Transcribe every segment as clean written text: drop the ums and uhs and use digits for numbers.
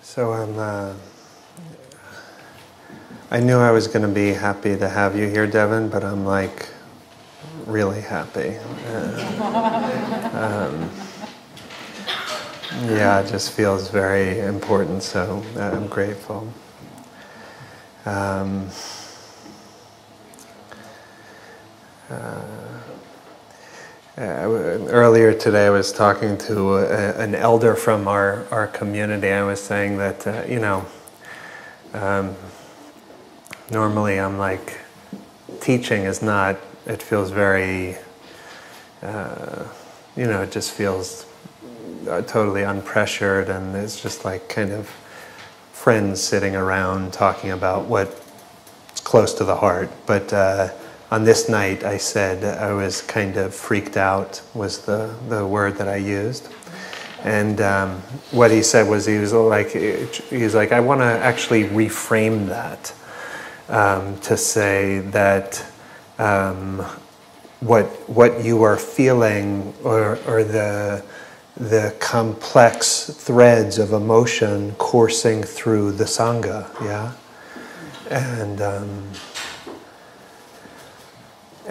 So I knew I was going to be happy to have you here, Devin, but I'm like really happy. Yeah, it just feels very important, so I'm grateful. Earlier today I was talking to an elder from our community. I was saying that, normally I'm like, teaching is not, it feels very, it just feels totally unpressured, and it's just like kind of friends sitting around talking about what's close to the heart. But on this night I said I was kind of freaked out, was the word that I used. And what he said was, he was like, I want to actually reframe that, to say that what you are feeling, or the complex threads of emotion coursing through the sangha, yeah,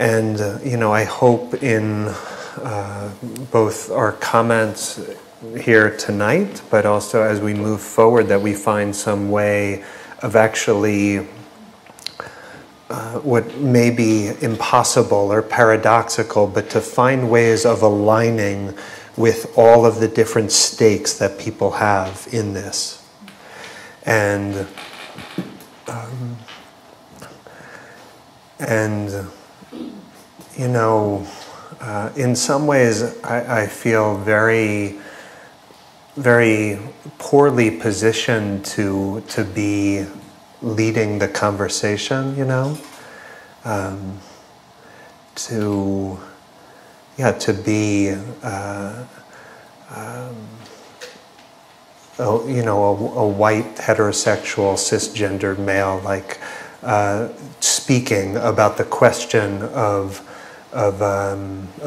and I hope in both our comments here tonight, but also as we move forward, that we find some way of actually what may be impossible or paradoxical, but to find ways of aligning with all of the different stakes that people have in this. And in some ways I feel very, very poorly positioned to be leading the conversation, to be a white heterosexual cisgendered male, like speaking about the question of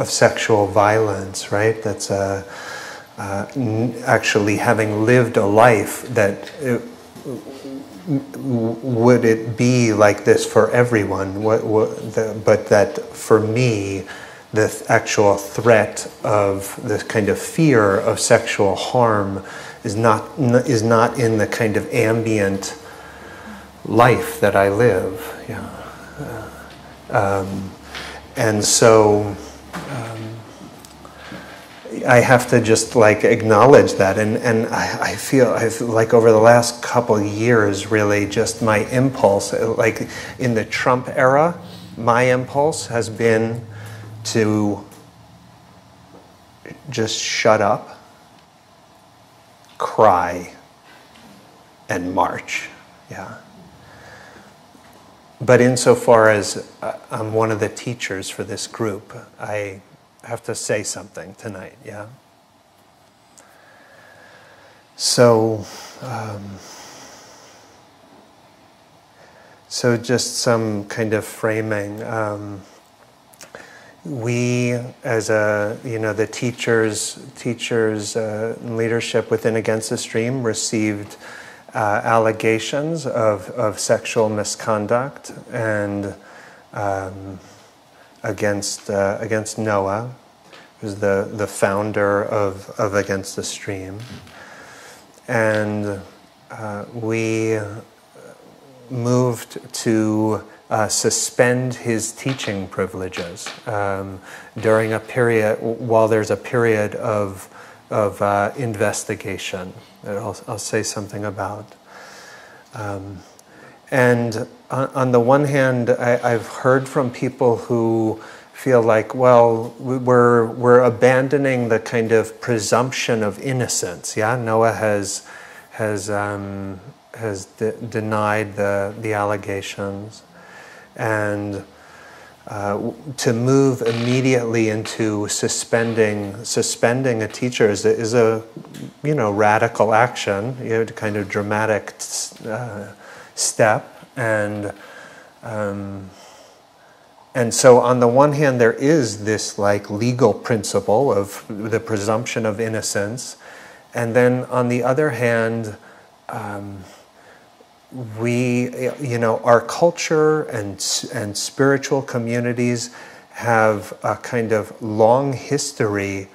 sexual violence, right? That's actually having lived a life that would it be like this for everyone? But that for me, the actual threat of the kind of fear of sexual harm is not in the kind of ambient life that I live. Yeah. And so I have to just like acknowledge that, and I feel I've like over the last couple of years, really just my impulse, like in the Trump era, my impulse has been to just shut up, cry, and march. Yeah. But insofar as I'm one of the teachers for this group, I have to say something tonight, yeah? So just some kind of framing. We, as the teachers leadership within Against the Stream, received allegations of sexual misconduct and against Noah, who's the founder of Against the Stream, and we moved to suspend his teaching privileges during a period, while there's a period of investigation that I'll say something about. And on the one hand, I've heard from people who feel like, well, we're abandoning the kind of presumption of innocence. Yeah, Noah has denied the allegations, and to move immediately into suspending a teacher is a radical action, kind of dramatic step, and so on the one hand there is this like legal principle of the presumption of innocence, and then on the other hand our culture and spiritual communities have a kind of long history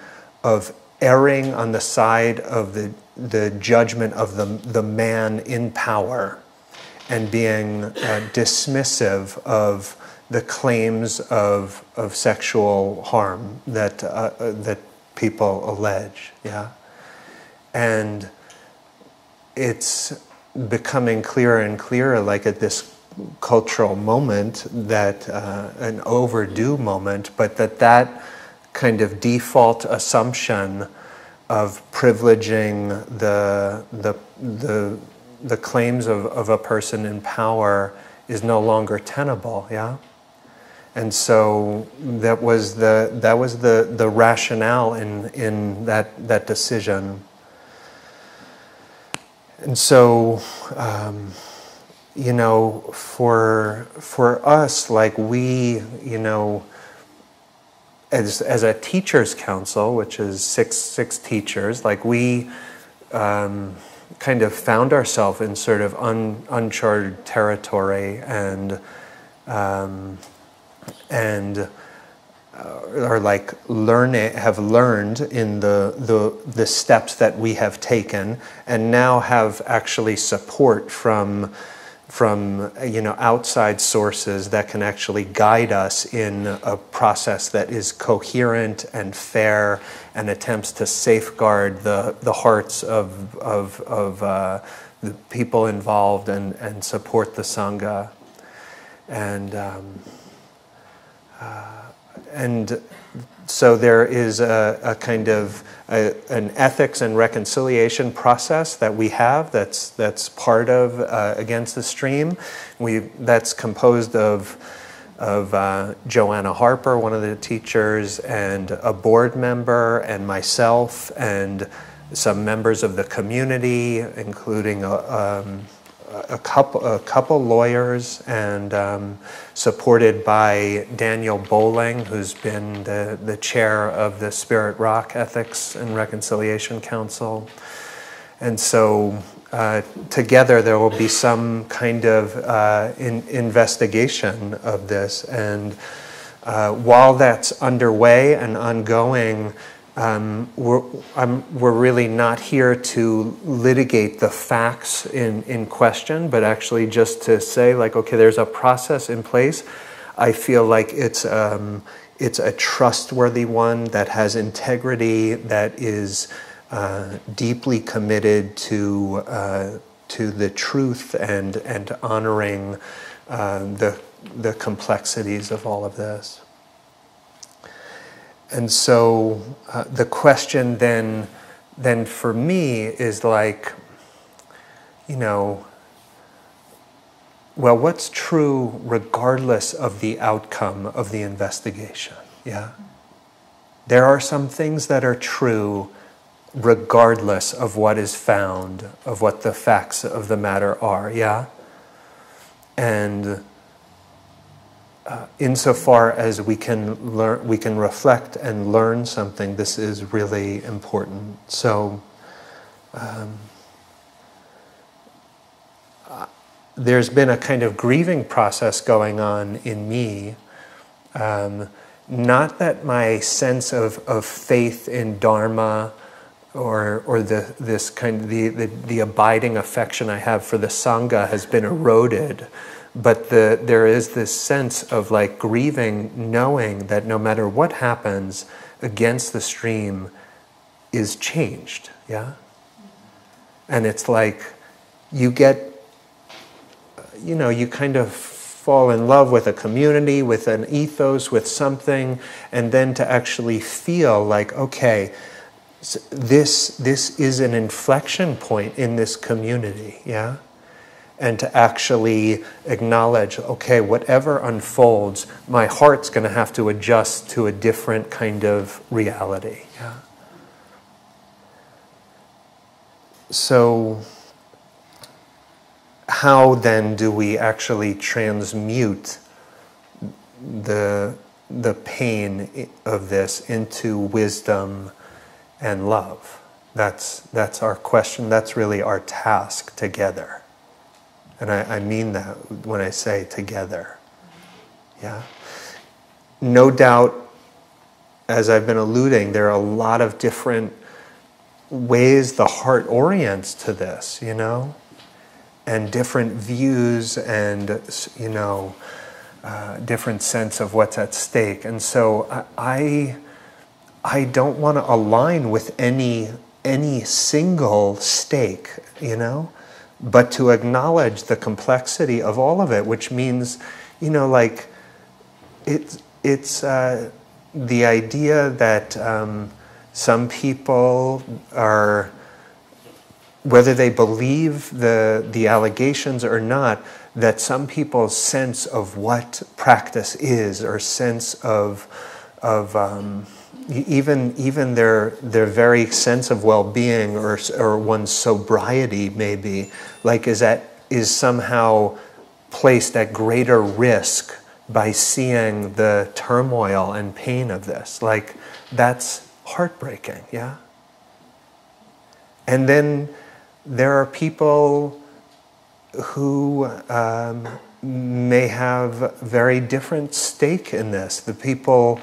of erring on the side of the judgment of the man in power and being dismissive of the claims of sexual harm that people allege, yeah? And it's becoming clearer and clearer, like at this cultural moment, that an overdue moment, but that kind of default assumption of privileging the claims of a person in power is no longer tenable, yeah? And so that was the rationale in that decision. And so, for us, like we, as a teachers' council, which is six teachers, like we kind of found ourselves in sort of uncharted territory, and are like have learned in the steps that we have taken, and now have actually support from outside sources that can actually guide us in a process that is coherent and fair and attempts to safeguard the hearts of the people involved and support the sangha. And so there is a kind of an ethics and reconciliation process that we have that's part of Against the Stream. That's composed of Joanna Harper, one of the teachers, and a board member, and myself, and some members of the community, including a couple lawyers, and supported by Daniel Bowling, who's been the chair of the Spirit Rock Ethics and Reconciliation Council. And so together there will be some kind of investigation of this. And while that's underway and ongoing, we're really not here to litigate the facts in question, but actually just to say, like, okay, there's a process in place. I feel like it's a trustworthy one that has integrity, that is deeply committed to the truth and honoring the complexities of all of this. And so the question then for me is like, well, what's true regardless of the outcome of the investigation? Yeah. There are some things that are true regardless of what is found, of what the facts of the matter are. Yeah. And insofar as we can learn, we can reflect and learn something, this is really important. So there's been a kind of grieving process going on in me. Not that my sense of faith in Dharma or this kind of the abiding affection I have for the Sangha has been eroded, but there is this sense of like grieving, knowing that no matter what happens, Against the Stream is changed, yeah? And it's like you get, you kind of fall in love with a community, with an ethos, with something, and then to actually feel like, okay, this is an inflection point in this community, yeah? And to actually acknowledge, okay, whatever unfolds, my heart's going to have to adjust to a different kind of reality. Yeah. So, how then do we actually transmute the pain of this into wisdom and love? That's our question. That's really our task together. And I mean that when I say together. Yeah. No doubt, as I've been alluding, there are a lot of different ways the heart orients to this, you know, and different views and, you know, different sense of what's at stake. And so I don't want to align with any single stake, you know, but to acknowledge the complexity of all of it, which means, you know, like it's the idea that some people are, whether they believe the allegations or not, that some people's sense of what practice is, or sense of even their very sense of well-being or one's sobriety, maybe, like is somehow placed at greater risk by seeing the turmoil and pain of this. Like, that's heartbreaking, yeah? And then there are people who may have very different stake in this. The people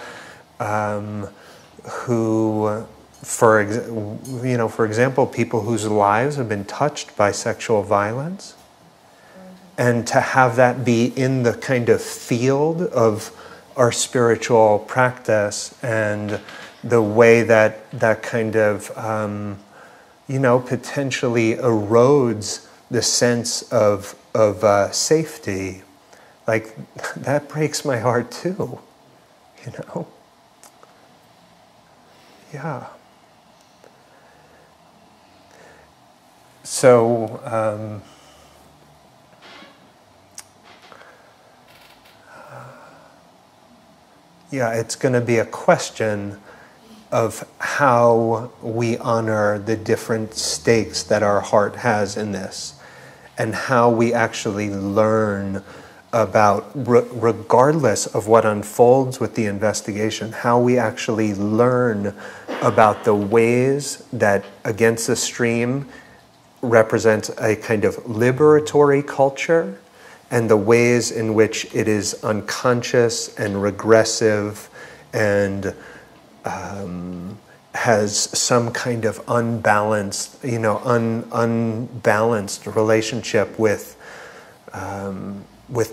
who, for example, people whose lives have been touched by sexual violence, and to have that be in the kind of field of our spiritual practice, and the way that kind of, potentially erodes the sense of safety, like, that breaks my heart too, you know? Yeah. So, it's going to be a question of how we honor the different stakes that our heart has in this, and how we actually learn about, regardless of what unfolds with the investigation, how we actually learn about the ways that Against the Stream represents a kind of liberatory culture, and the ways in which it is unconscious and regressive and has some kind of unbalanced, unbalanced relationship with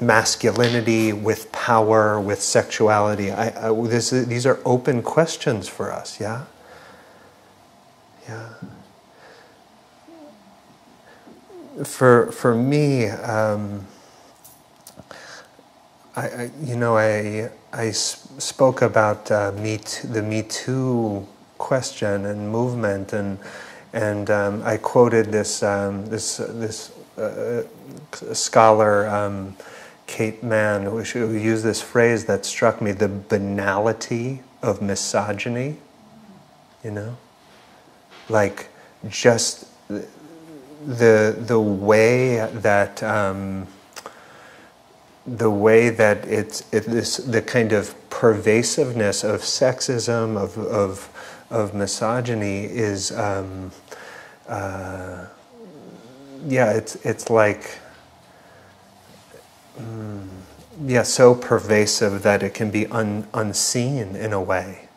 masculinity, with power, with sexuality. These are open questions for us. Yeah. Yeah. For me. I spoke about the Me Too question and movement, and I quoted this scholar, Kate Mann, who used this phrase that struck me: the banality of misogyny. You know, like just the way that. The way that it's the kind of pervasiveness of sexism, of misogyny is, it's like, so pervasive that it can be unseen in a way.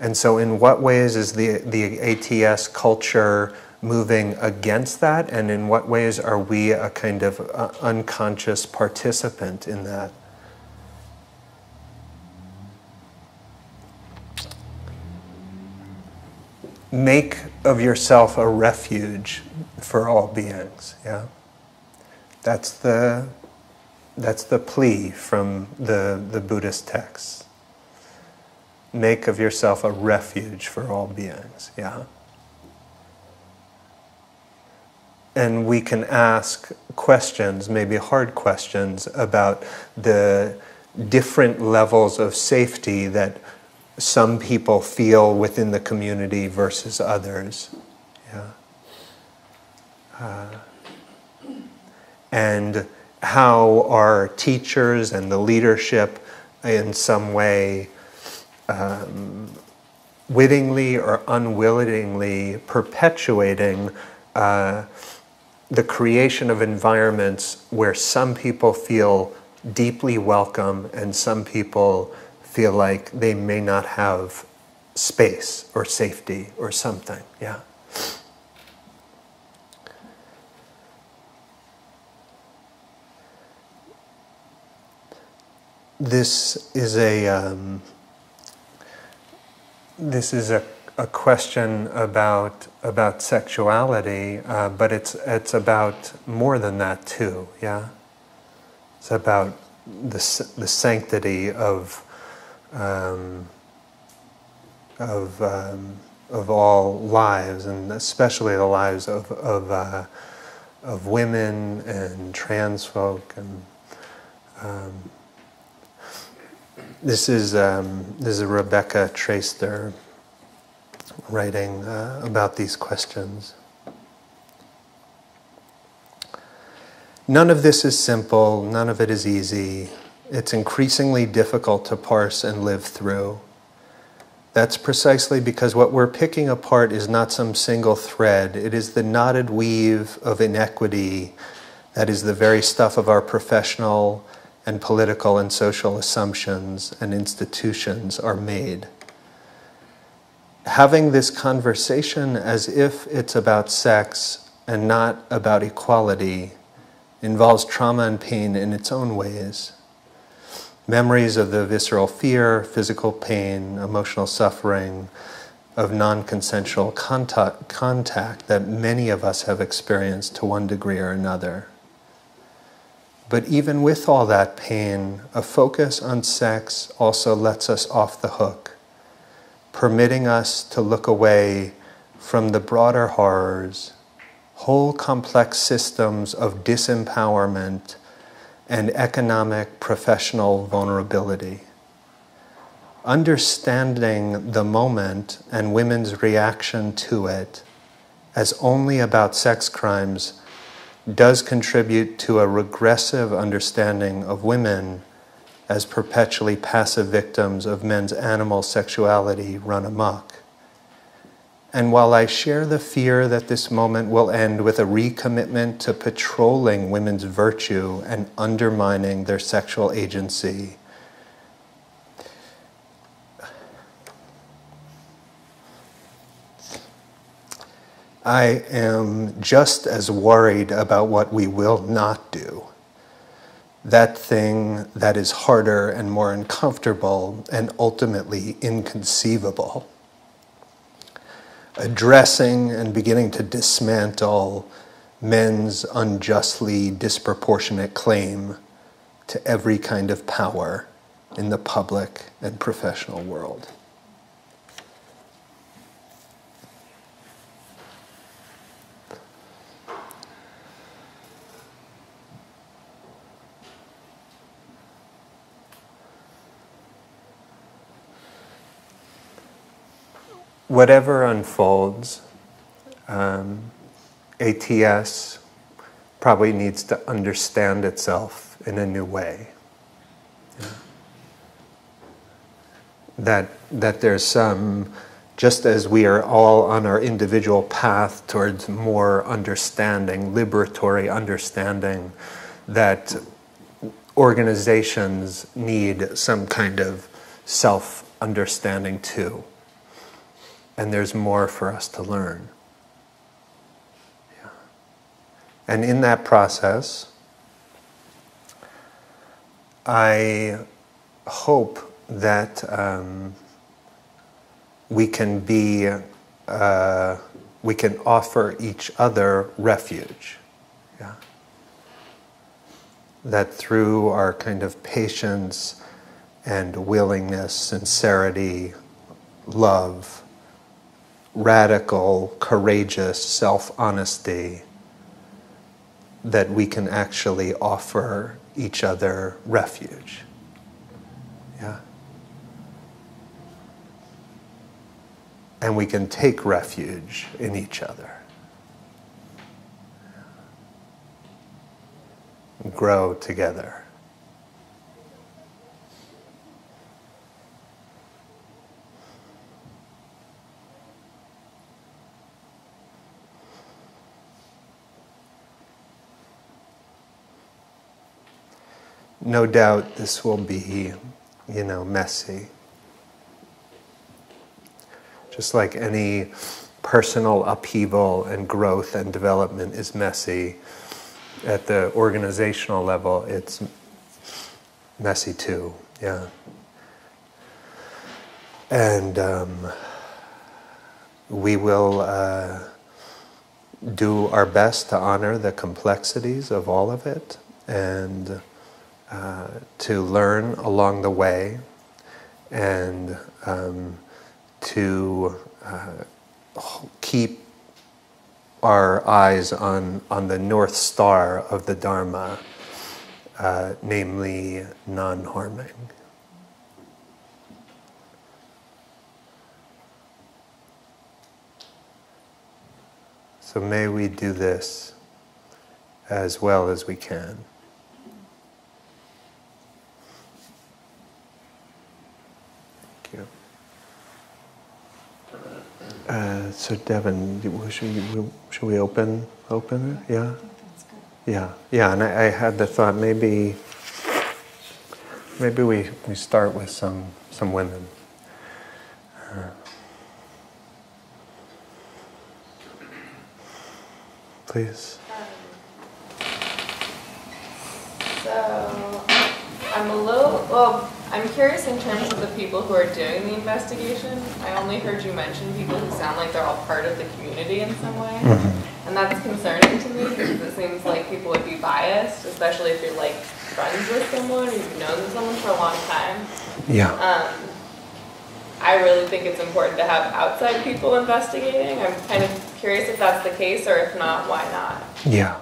And so in what ways is the ATS culture moving against that, and in what ways are we a kind of unconscious participant in that? Make of yourself a refuge for all beings. Yeah, that's the plea from the Buddhist texts. Make of yourself a refuge for all beings. Yeah. And we can ask questions, maybe hard questions, about the different levels of safety that some people feel within the community versus others. Yeah. And how our teachers and the leadership in some way wittingly or unwittingly perpetuating the creation of environments where some people feel deeply welcome and some people feel like they may not have space or safety or something. Yeah. This is a question about sexuality, but it's about more than that too. Yeah, it's about the sanctity of all lives, and especially the lives of women and trans folk. And this is Rebecca Traister writing about these questions. None of this is simple, none of it is easy. It's increasingly difficult to parse and live through. That's precisely because what we're picking apart is not some single thread. It is the knotted weave of inequity that is the very stuff of our professional and political and social assumptions and institutions are made. Having this conversation as if it's about sex and not about equality involves trauma and pain in its own ways. Memories of the visceral fear, physical pain, emotional suffering, of non-consensual contact that many of us have experienced to one degree or another. But even with all that pain, a focus on sex also lets us off the hook, permitting us to look away from the broader horrors, whole complex systems of disempowerment and economic professional vulnerability. Understanding the moment and women's reaction to it as only about sex crimes does contribute to a regressive understanding of women as perpetually passive victims of men's animal sexuality run amok. And while I share the fear that this moment will end with a recommitment to patrolling women's virtue and undermining their sexual agency, I am just as worried about what we will not do. That thing that is harder and more uncomfortable and ultimately inconceivable. Addressing and beginning to dismantle men's unjustly disproportionate claim to every kind of power in the public and professional world. Whatever unfolds, ATS probably needs to understand itself in a new way. That there's some, just as we are all on our individual path towards more understanding, liberatory understanding, that organizations need some kind of self-understanding too. And there's more for us to learn. Yeah. And in that process, I hope that we can offer each other refuge. Yeah. That through our kind of patience and willingness, sincerity, love, radical, courageous self-honesty, that we can actually offer each other refuge. Yeah. And we can take refuge in each other. Grow together. no doubt this will be, messy. Just like any personal upheaval and growth and development is messy, at the organizational level, it's messy too, yeah. And we will do our best to honor the complexities of all of it and to learn along the way and to keep our eyes on the North Star of the Dharma, namely non-harming. So may we do this as well as we can. Thank you. So Devin, should we open it? Yeah? Yeah, and I had the thought maybe we start with some women. Please. So I'm curious in terms of the people who are doing the investigation. I only heard you mention people who sound like they're all part of the community in some way. Mm-hmm. And that's concerning to me because it seems like people would be biased, especially if you're like friends with someone or you've known someone for a long time. Yeah. I really think it's important to have outside people investigating. I'm kind of curious if that's the case, or if not, why not? Yeah.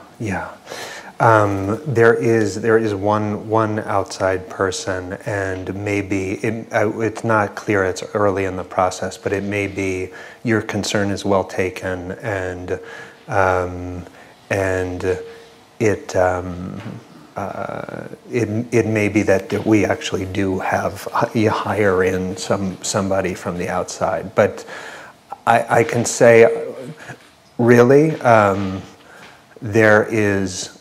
There is one outside person, and maybe it's not clear. It's early in the process, but it may be your concern is well taken, and it may be that we actually do hire in somebody from the outside, but I can say really there is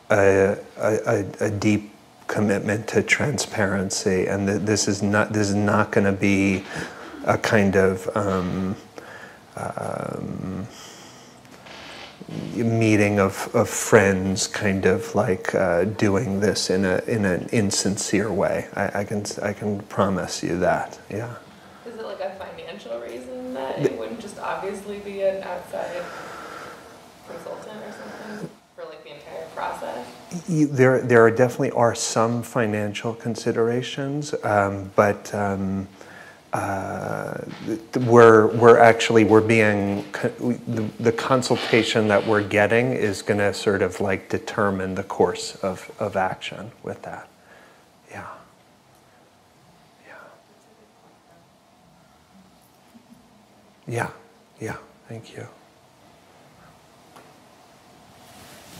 a deep commitment to transparency, and this is not going to be a kind of meeting of friends, kind of like doing this in an insincere way. I can promise you that. Yeah. Is it like a financial reason that it wouldn't just obviously be an outside consultant or something for like the entire process? There definitely are some financial considerations, but we're being the consultation that we're getting is going to sort of like determine the course of action with that. Yeah. Thank you.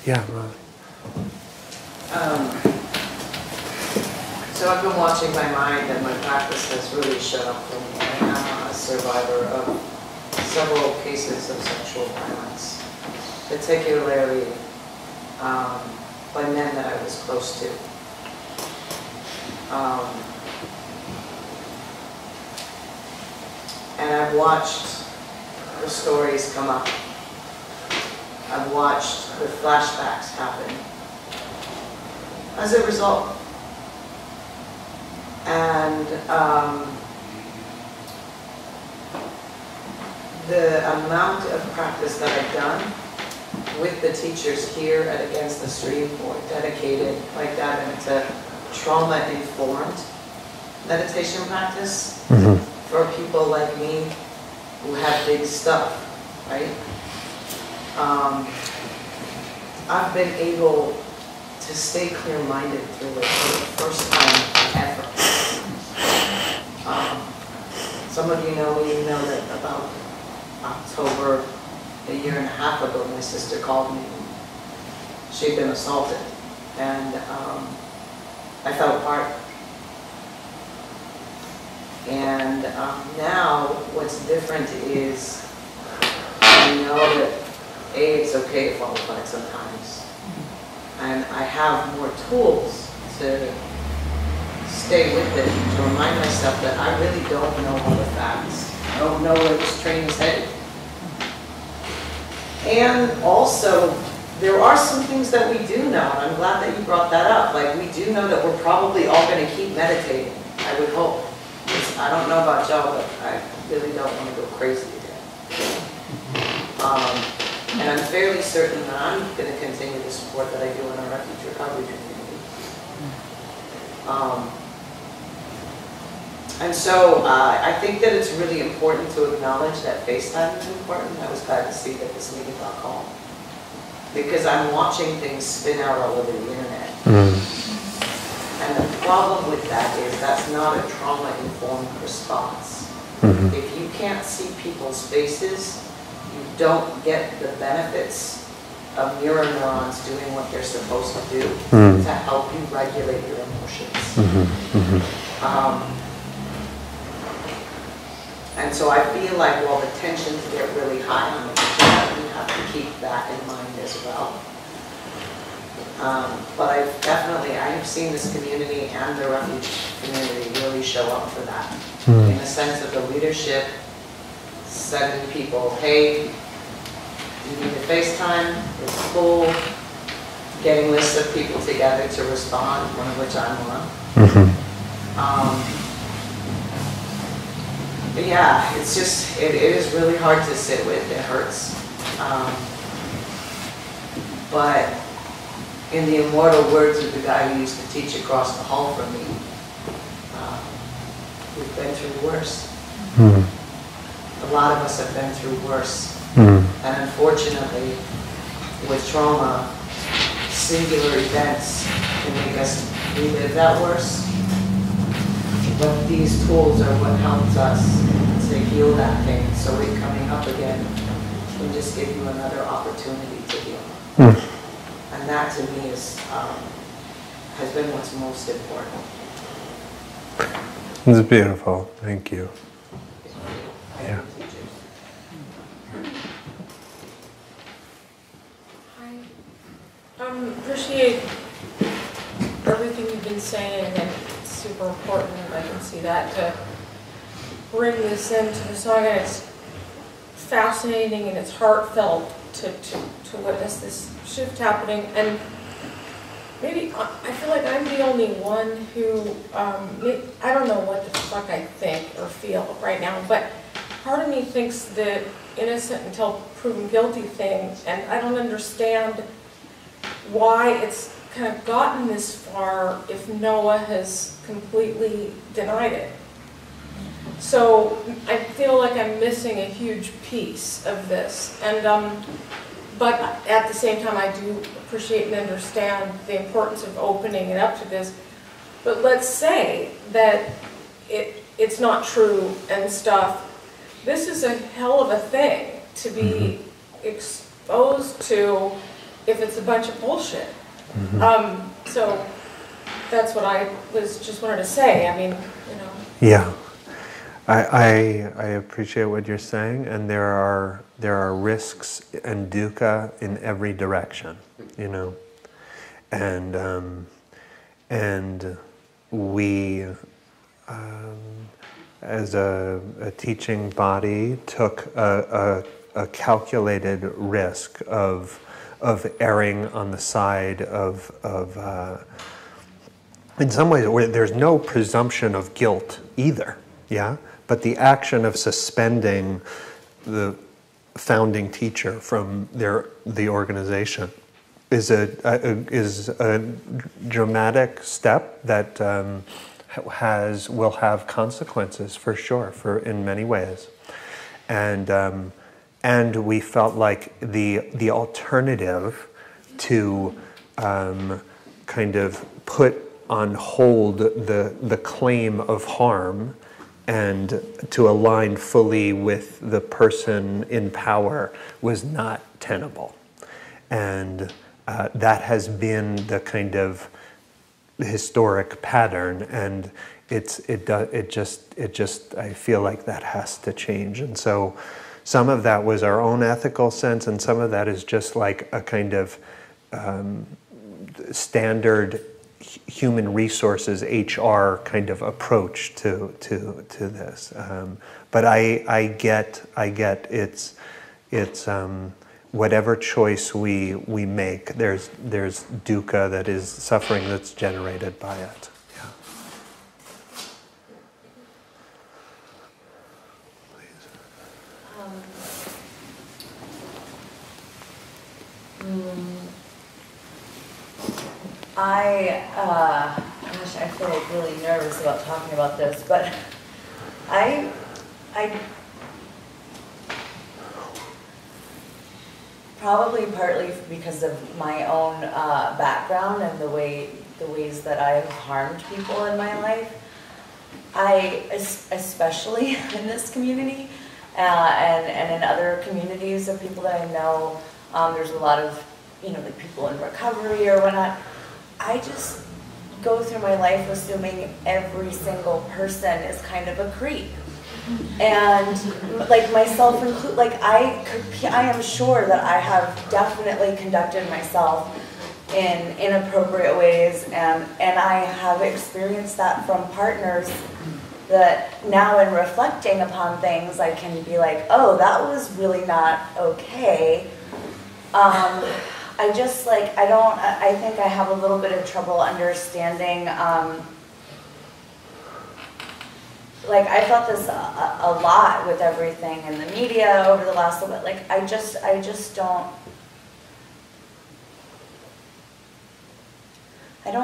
Yeah, Ron. So I've been watching my mind, and my practice has really shut up for me. I am a survivor of several cases of sexual violence, particularly by men that I was close to. And I've watched the stories come up. I've watched the flashbacks happen as a result. And the amount of practice that I've done with the teachers here at Against the Stream, or dedicated like that, and to trauma-informed meditation practice for people like me who have big stuff, right? I've been able to stay clear-minded through it for the first time ever. Some of you know me, you know that about October, a year and a half ago, my sister called me. She'd been assaulted, and I fell apart. And now what's different is I know that A, it's okay to fall apart sometimes. And I have more tools to stay with it, to remind myself that I really don't know all the facts. I don't know where this train is headed. And also, there are some things that we do know, and I'm glad that you brought that up. Like, we do know that we're probably all going to keep meditating, I would hope. I don't know about y'all, but I really don't want to go crazy again. And I'm fairly certain that I'm going to continue the support that I do in our refuge recovery community. And so I think that it's really important to acknowledge that FaceTime is important. I was glad to see that this meeting got called, because I'm watching things spin out all over the internet. And the problem with that is that's not a trauma-informed response. If you can't see people's faces, you don't get the benefits of mirror neurons doing what they're supposed to do to help you regulate your emotions. And so I feel like while the tensions get really high on the internet, we have to keep that in mind as well. But I've seen this community and the refuge community really show up for that. In the sense of the leadership sending people, hey, you need to FaceTime, it's cool. Getting lists of people together to respond, one of which I'm one. But yeah, it's just, it is really hard to sit with, it hurts. But in the immortal words of the guy who used to teach across the hall from me, we've been through worse. A lot of us have been through worse. And unfortunately, with trauma, singular events can make us relive that worse. But these tools are what helps us to heal that pain, so it coming up again can just give you another opportunity to heal. And that to me is, has been what's most important. It's beautiful. Thank you. Yeah. Appreciate everything you've been saying, and it's super important, and I can see that, to bring this into the sangha. It's fascinating and it's heartfelt to witness this shift happening. And maybe I feel like I'm the only one who, I don't know what the fuck I think or feel right now, but part of me thinks the innocent until proven guilty thing, and I don't understand why it's kind of gotten this far if Noah has completely denied it. So I feel like I'm missing a huge piece of this, and but at the same time I do appreciate and understand the importance of opening it up to this. But let's say that it's not true and stuff. This is a hell of a thing to be exposed to if it's a bunch of bullshit. So that's what I just wanted to say. I mean, you know. Yeah, I appreciate what you're saying, and there are risks and dukkha in every direction, you know, and we as a teaching body took a calculated risk of erring on the side of in some ways where there's no presumption of guilt either, yeah? But the action of suspending the founding teacher from the organization is a dramatic step that will have consequences for sure, in many ways, and we felt like the alternative to kind of put on hold the claim of harm and to align fully with the person in power was not tenable. And that has been the kind of historic pattern, and it just I feel like that has to change. And so some of that was our own ethical sense, and some of that is just like a kind of standard human resources HR kind of approach to this. But I get it's whatever choice we make, there's dukkha, that is suffering that's generated by it. Yeah. Please. Gosh, I feel like really nervous about talking about this, but I probably partly because of my own background and the ways that I've harmed people in my life. Especially in this community and in other communities of people that I know, there's a lot of, like people in recovery or whatnot. I just go through my life assuming every single person is kind of a creep. And like myself included, like I am sure that I have definitely conducted myself in inappropriate ways, and I have experienced that from partners that now in reflecting upon things I can be like, oh, that was really not okay. I just like, I think I have a little bit of trouble understanding, like I felt this a lot with everything in the media over the last little bit. Like I just don't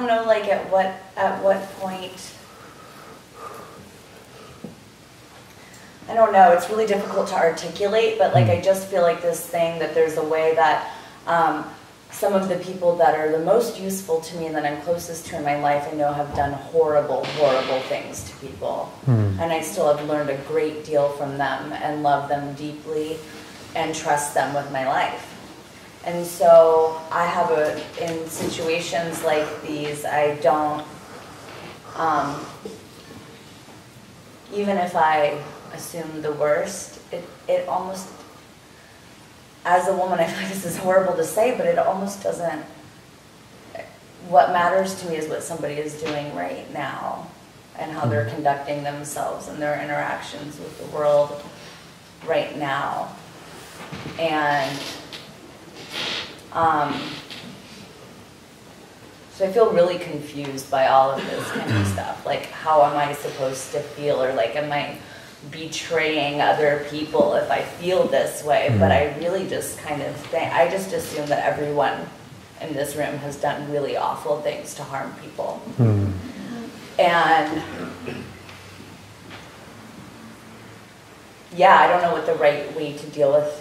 know, like at what point, I don't know, it's really difficult to articulate, but like I just feel like this thing that there's a way that some of the people that are the most useful to me and that I'm closest to in my life, I know have done horrible, horrible things to people. And I still have learned a great deal from them and love them deeply and trust them with my life. And so I have in situations like these, I don't, even if I assume the worst, it almost, as a woman, I feel like this is horrible to say, but it almost doesn't, what matters to me is what somebody is doing right now and how they're conducting themselves and their interactions with the world right now. And so I feel really confused by all of this kind of stuff. Like, how am I supposed to feel? Or like, am I betraying other people if I feel this way? But I really just kind of think, I just assume that everyone in this room has done really awful things to harm people. And yeah, I don't know what the right way to deal with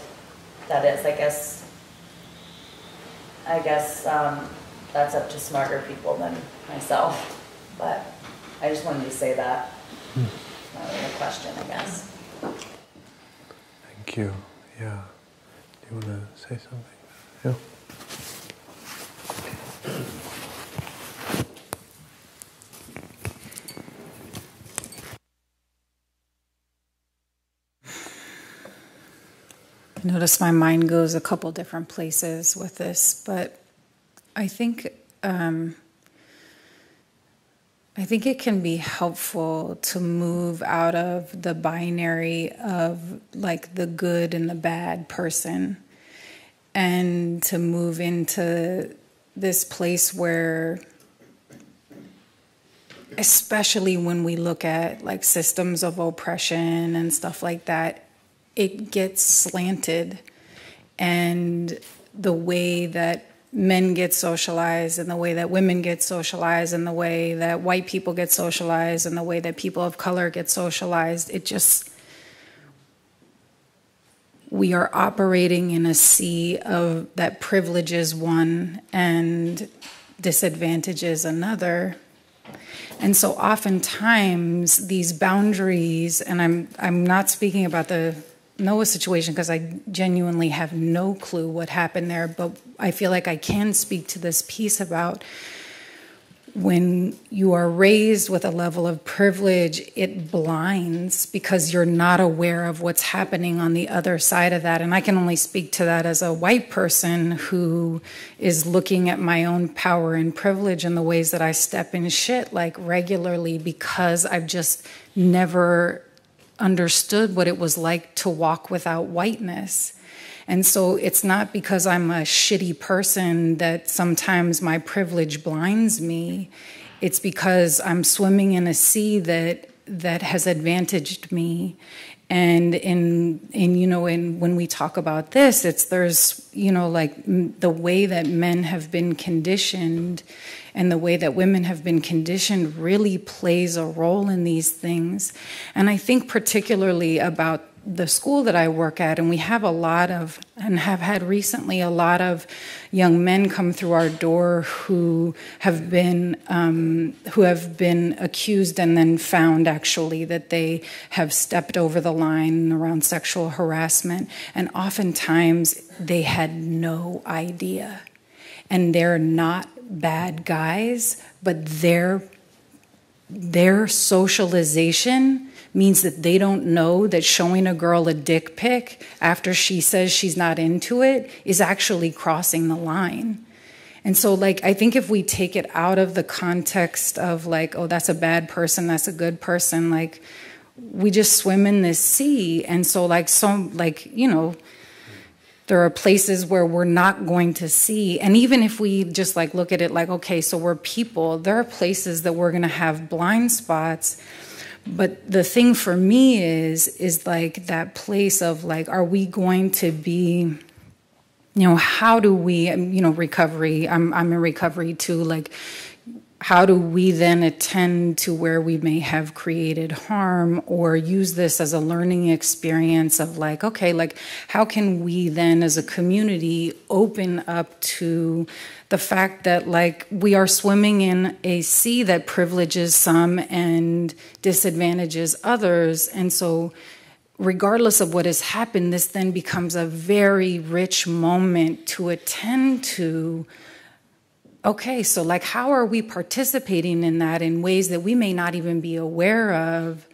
that is. I guess that's up to smarter people than myself. But I just wanted to say that. Not really a question, I guess. Thank you. Yeah. Do you want to say something? Yeah. I notice my mind goes a couple different places with this, but I think it can be helpful to move out of the binary of like the good and the bad person, and to move into this place where, especially when we look at like systems of oppression and stuff like that, it gets slanted, and the way that men get socialized and the way that women get socialized and the way that white people get socialized and the way that people of color get socialized, we are operating in a sea of that privileges one and disadvantages another. And so oftentimes these boundaries, and I'm not speaking about the Noah situation because I genuinely have no clue what happened there, but I feel like I can speak to this piece about when you are raised with a level of privilege, it blinds because you're not aware of what's happening on the other side of that. And I can only speak to that as a white person who is looking at my own power and privilege and the ways that I step in shit like regularly because I've just never understood what it was like to walk without whiteness. And so it's not because I'm a shitty person that sometimes my privilege blinds me. It's because I'm swimming in a sea that has advantaged me. And when we talk about this, there's like the way that men have been conditioned and the way that women have been conditioned really plays a role in these things. And I think particularly about the school that I work at, and we have and have had recently a lot of young men come through our door who have been accused and then found actually that they have stepped over the line around sexual harassment, and oftentimes they had no idea. And they're not bad guys, but their socialization means that they don't know that showing a girl a dick pic after she says she's not into it is actually crossing the line. And so, I think if we take it out of the context of oh, that's a bad person, that's a good person, we just swim in this sea. And so, there are places where we're not going to see. And even if we just look at it okay, so we're people, there are places that we're going to have blind spots. But the thing for me is that place of are we going to be, how do we, recovery, I'm in recovery too, how do we then attend to where we may have created harm or use this as a learning experience of how can we then as a community open up to the fact that we are swimming in a sea that privileges some and disadvantages others. And so regardless of what has happened, this then becomes a very rich moment to attend to. Okay, so how are we participating in that in ways that we may not even be aware of?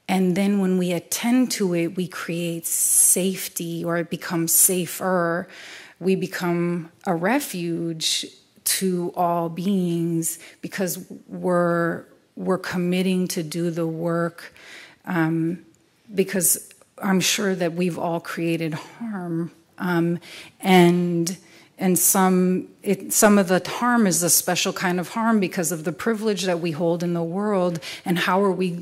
And then when we attend to it, we create safety, or it becomes safer. We become a refuge to all beings because we're committing to do the work, because I'm sure that we've all created harm, and some of the harm is a special kind of harm because of the privilege that we hold in the world. And how are we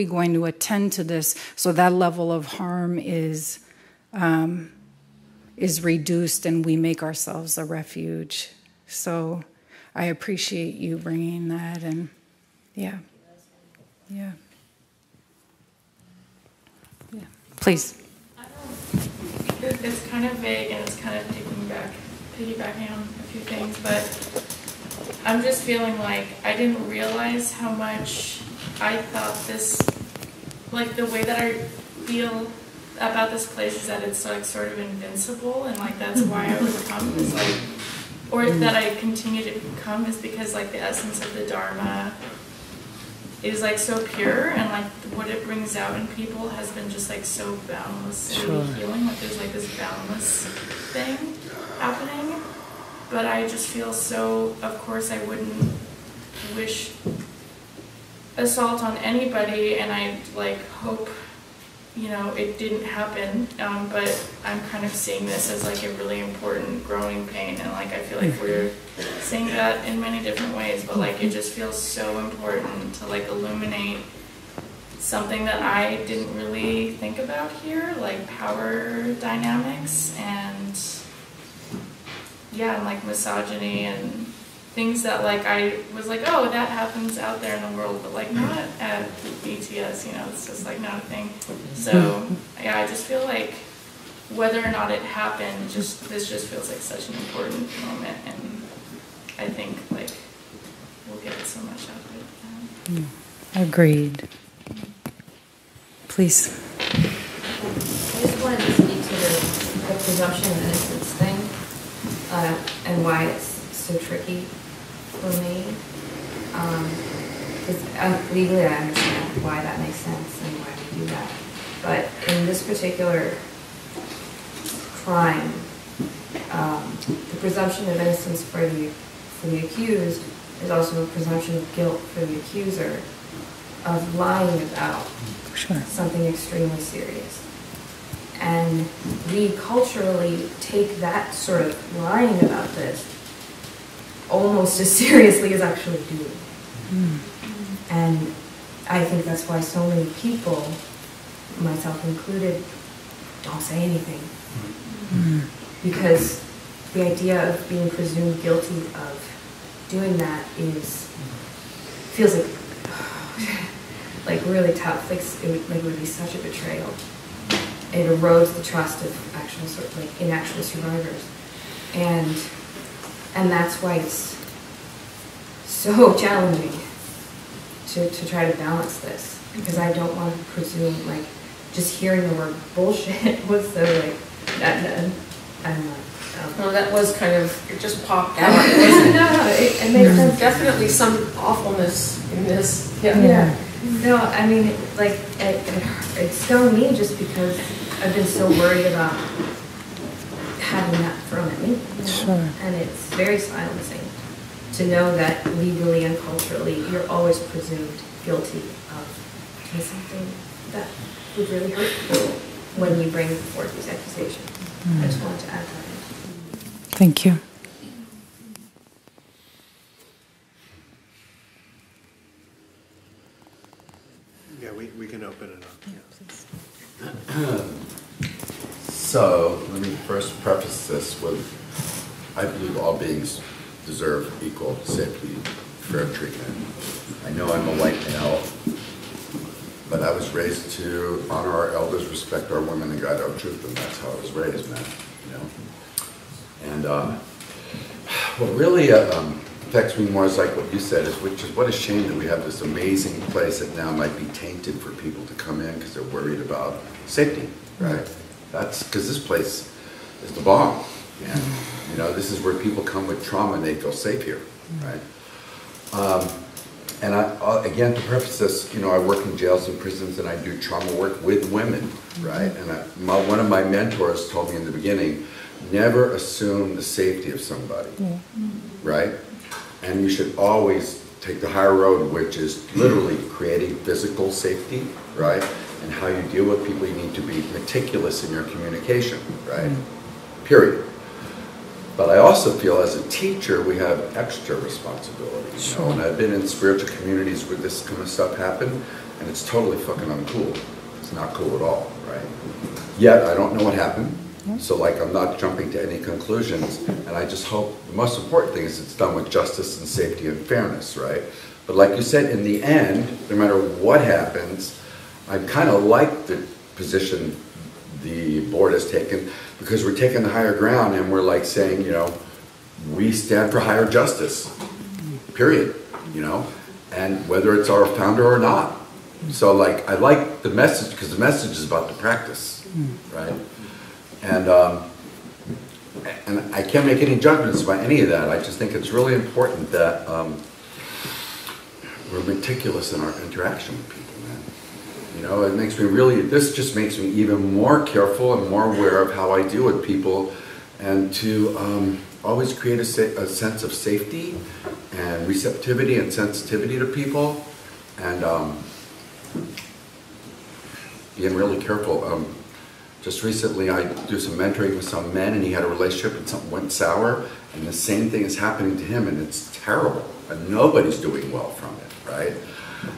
going to attend to this so that level of harm is reduced and we make ourselves a refuge? So I appreciate you bringing that, and yeah. Please. It's kind of vague and it's kind of piggybacking on a few things, but I'm just feeling I didn't realize how much I thought this, the way that I feel about this place is that it's sort of invincible, and that's why I would come is or that I continue to come is because the essence of the Dharma is so pure, and what it brings out in people has been just so boundlessly healing. There's this boundless thing happening, but I just feel so, of course I wouldn't wish assault on anybody, and I hope it didn't happen, but I'm kind of seeing this as a really important growing pain, and I feel we're seeing that in many different ways, but it just feels so important to illuminate something that I didn't really think about here, power dynamics and misogyny and things that I was oh, that happens out there in the world, but not at BTS, it's just not a thing. So yeah, I just feel whether or not it happened, this just feels such an important moment, and I think we'll get so much out of it. Agreed. Please. I just wanted to speak to the presumption and innocence thing, and why it's so tricky. for me. Because legally I understand why that makes sense and why we do that. But in this particular crime, the presumption of innocence for the accused is also a presumption of guilt for the accuser of lying about something extremely serious. And we culturally take that sort of lying about this almost as seriously as actually doing. And I think that's why so many people, myself included, don't say anything. Because the idea of being presumed guilty of doing that feels like really tough. Like it would be such a betrayal. It erodes the trust of actual survivors, and that's why it's so challenging to try to balance this, because I don't want to presume, like, just hearing the word bullshit was so like that. I don't know. Well, that was kind of, it just popped out. It makes sense. Definitely some awfulness in this. Yeah. No, I mean, like, it stung me just because I've been so worried about having that thrown at me. Sure. And it's very silencing to know that legally and culturally you're always presumed guilty of doing something that would really hurt people when you bring forth these accusations. I just wanted to add that in. Thank you. Yeah, we can open it up. So, let me first preface this with, I believe all beings deserve equal safety, fair treatment. I know I'm a white male, but I was raised to honor our elders, respect our women, and guide our truth, and that's how I was raised, man, you know? And what really affects me more is like what you said, which is what a shame that we have this amazing place that now might be tainted for people to come in because they're worried about safety, right? That's because this place is the bomb. And, you know, this is where people come with trauma and they feel safe here, right? And again, to preface this, you know, I work in jails and prisons and I do trauma work with women, right? And one of my mentors told me in the beginning, never assume the safety of somebody, right? And you should always take the higher road, which is literally creating physical safety, right? And how you deal with people, you need to be meticulous in your communication, right? Period. But I also feel as a teacher, we have extra responsibility. You know? And I've been in spiritual communities where this kind of stuff happened, and it's totally fucking uncool. It's not cool at all, right? Yet, I don't know what happened. So, like, I'm not jumping to any conclusions, and I just hope the most important thing is it's done with justice and safety and fairness, right? But like you said, in the end, no matter what happens, I kind of like the position the board has taken, because we're taking the higher ground and we're like saying, you know, we stand for higher justice, period, you know, and whether it's our founder or not. So, like, I like the message, because the message is about the practice, right? And I can't make any judgments about any of that. I just think it's really important that we're meticulous in our interaction with people, man. You know, it makes me really, this just makes me even more careful and more aware of how I deal with people, and to always create a sense of safety and receptivity and sensitivity to people, and being really careful. Just recently, I do some mentoring with some men, and he had a relationship and something went sour, and the same thing is happening to him, and it's terrible, and nobody's doing well from it, right?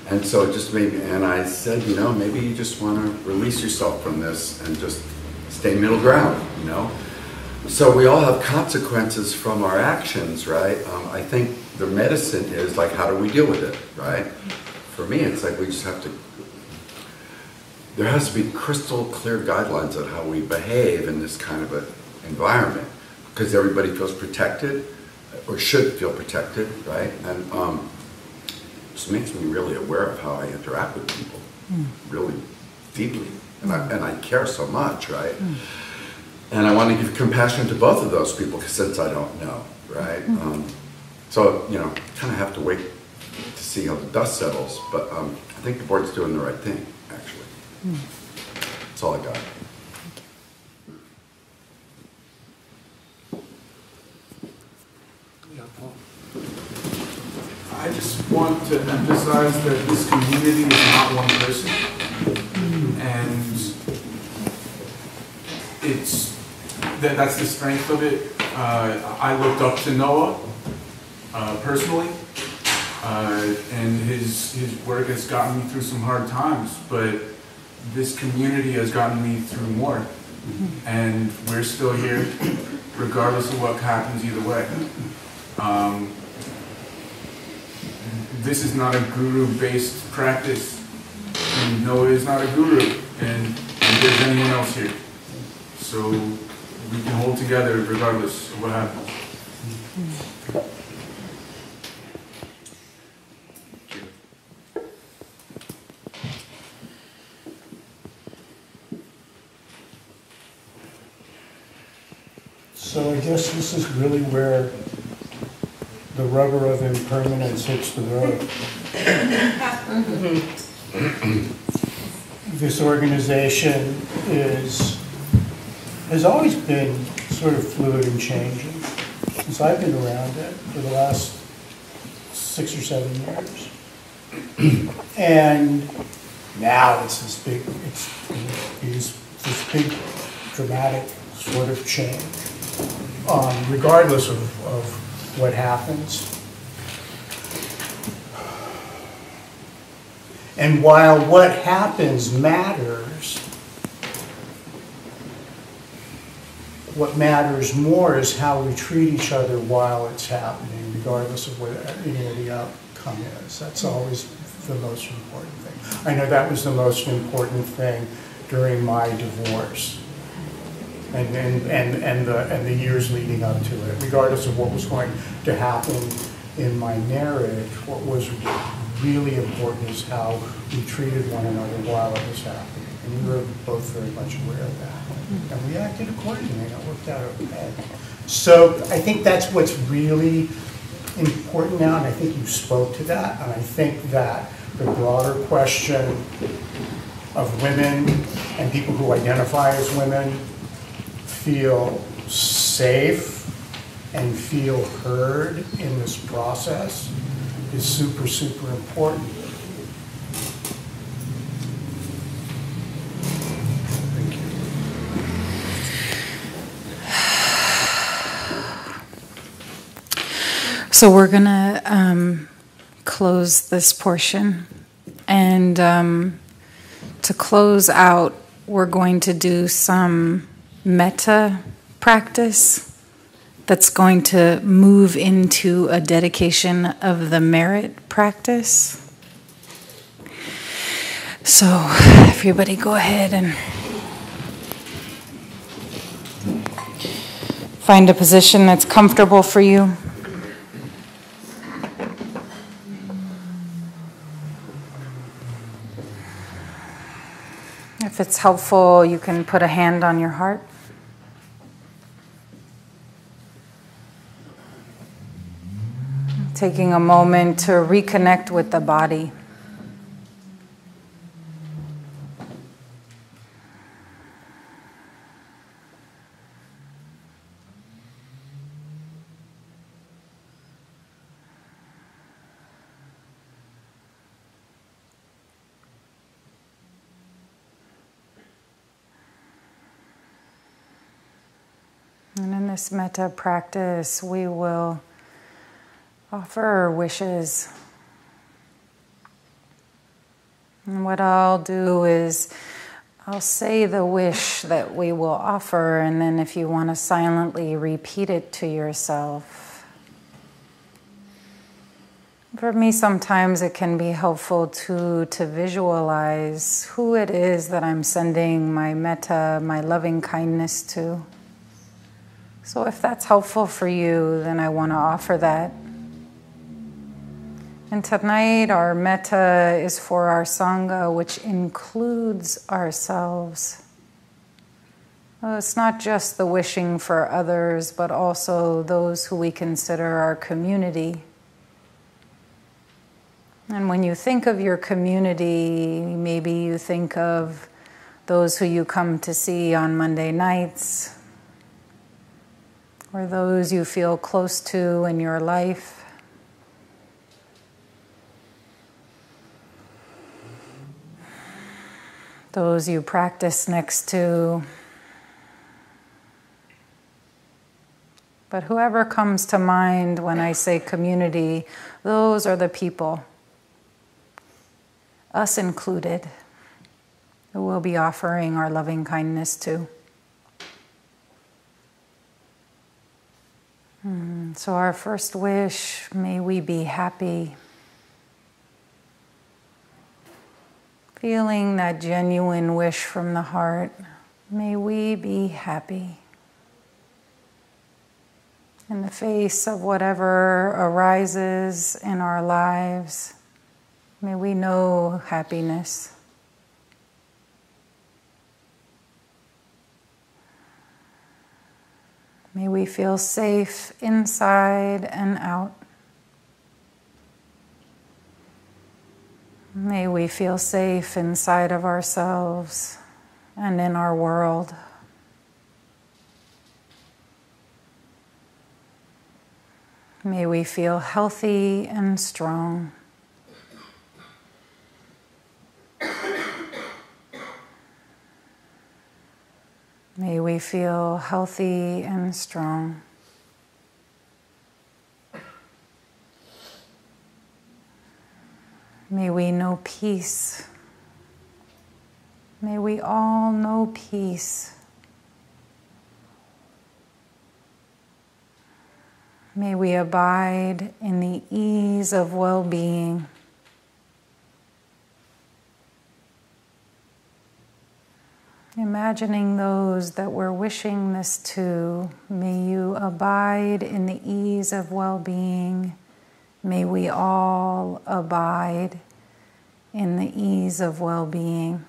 And so it just made me, and I said, you know, maybe you just want to release yourself from this and just stay middle ground, you know? So we all have consequences from our actions, right? I think the medicine is like, how do we deal with it, right? For me, it's like we just have to, there has to be crystal clear guidelines on how we behave in this kind of an environment, because everybody feels protected, or should feel protected, right? And it just makes me really aware of how I interact with people, really deeply, and I care so much, right? And I want to give compassion to both of those people, since I don't know, right? So, kind of have to wait to see how the dust settles, but I think the board's doing the right thing, actually. That's all I got. I just want to emphasize that this community is not one person, and that's the strength of it. I looked up to Noah personally, and his work has gotten me through some hard times, but this community has gotten me through more, and we're still here regardless of what happens either way. This is not a guru-based practice, and Noah is not a guru, and there's anyone else here. So we can hold together regardless of what happens. So I guess this is really where the rubber of impermanence hits the road. This organization has always been sort of fluid and changing since I've been around it for the last 6 or 7 years. And now it's this big dramatic sort of change, regardless of what happens. And while what happens matters, what matters more is how we treat each other while it's happening, regardless of what the outcome is. That's always the most important thing. I know that was the most important thing during my divorce. And the years leading up to it, regardless of what was going to happen in my marriage, what was really important is how we treated one another while it was happening. And we were both very much aware of that. And we acted accordingly, and it worked out okay. So I think that's what's really important now, and I think you spoke to that, and I think that the broader question of women and people who identify as women feel safe and feel heard in this process is super, super important. Thank you. So we're gonna close this portion, and to close out, we're going to do some Metta practice that's going to move into a dedication of the merit practice. So everybody go ahead and find a position that's comfortable for you. If it's helpful, you can put a hand on your heart. Taking a moment to reconnect with the body. And in this metta practice, we will offer wishes. And what I'll do is I'll say the wish that we will offer, and then if you want to silently repeat it to yourself. For me, sometimes it can be helpful to visualize who it is that I'm sending my metta, my loving kindness to. So if that's helpful for you, then I want to offer that. And tonight our metta is for our sangha, which includes ourselves. Well, it's not just the wishing for others, but also those who we consider our community. And when you think of your community, maybe you think of those who you come to see on Monday nights, or those you feel close to in your life. Those you practice next to. But whoever comes to mind when I say community, those are the people, us included, who we'll be offering our loving kindness to. So our first wish, may we be happy. Feeling that genuine wish from the heart, may we be happy. In the face of whatever arises in our lives, may we know happiness. May we feel safe inside and out. May we feel safe inside of ourselves and in our world. May we feel healthy and strong. May we feel healthy and strong. May we know peace. May we all know peace. May we abide in the ease of well-being. Imagining those that we're wishing this to, may you abide in the ease of well-being. May we all abide in the ease of well-being.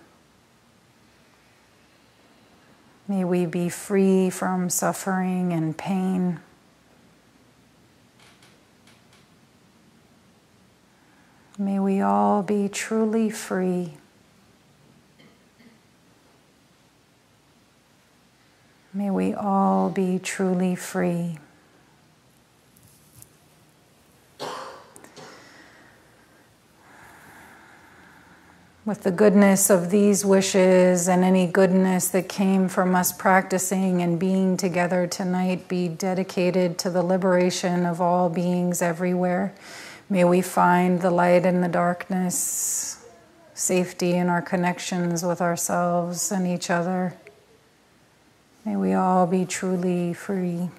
May we be free from suffering and pain. May we all be truly free. May we all be truly free. With the goodness of these wishes and any goodness that came from us practicing and being together tonight be dedicated to the liberation of all beings everywhere. May we find the light in the darkness, safety in our connections with ourselves and each other. May we all be truly free.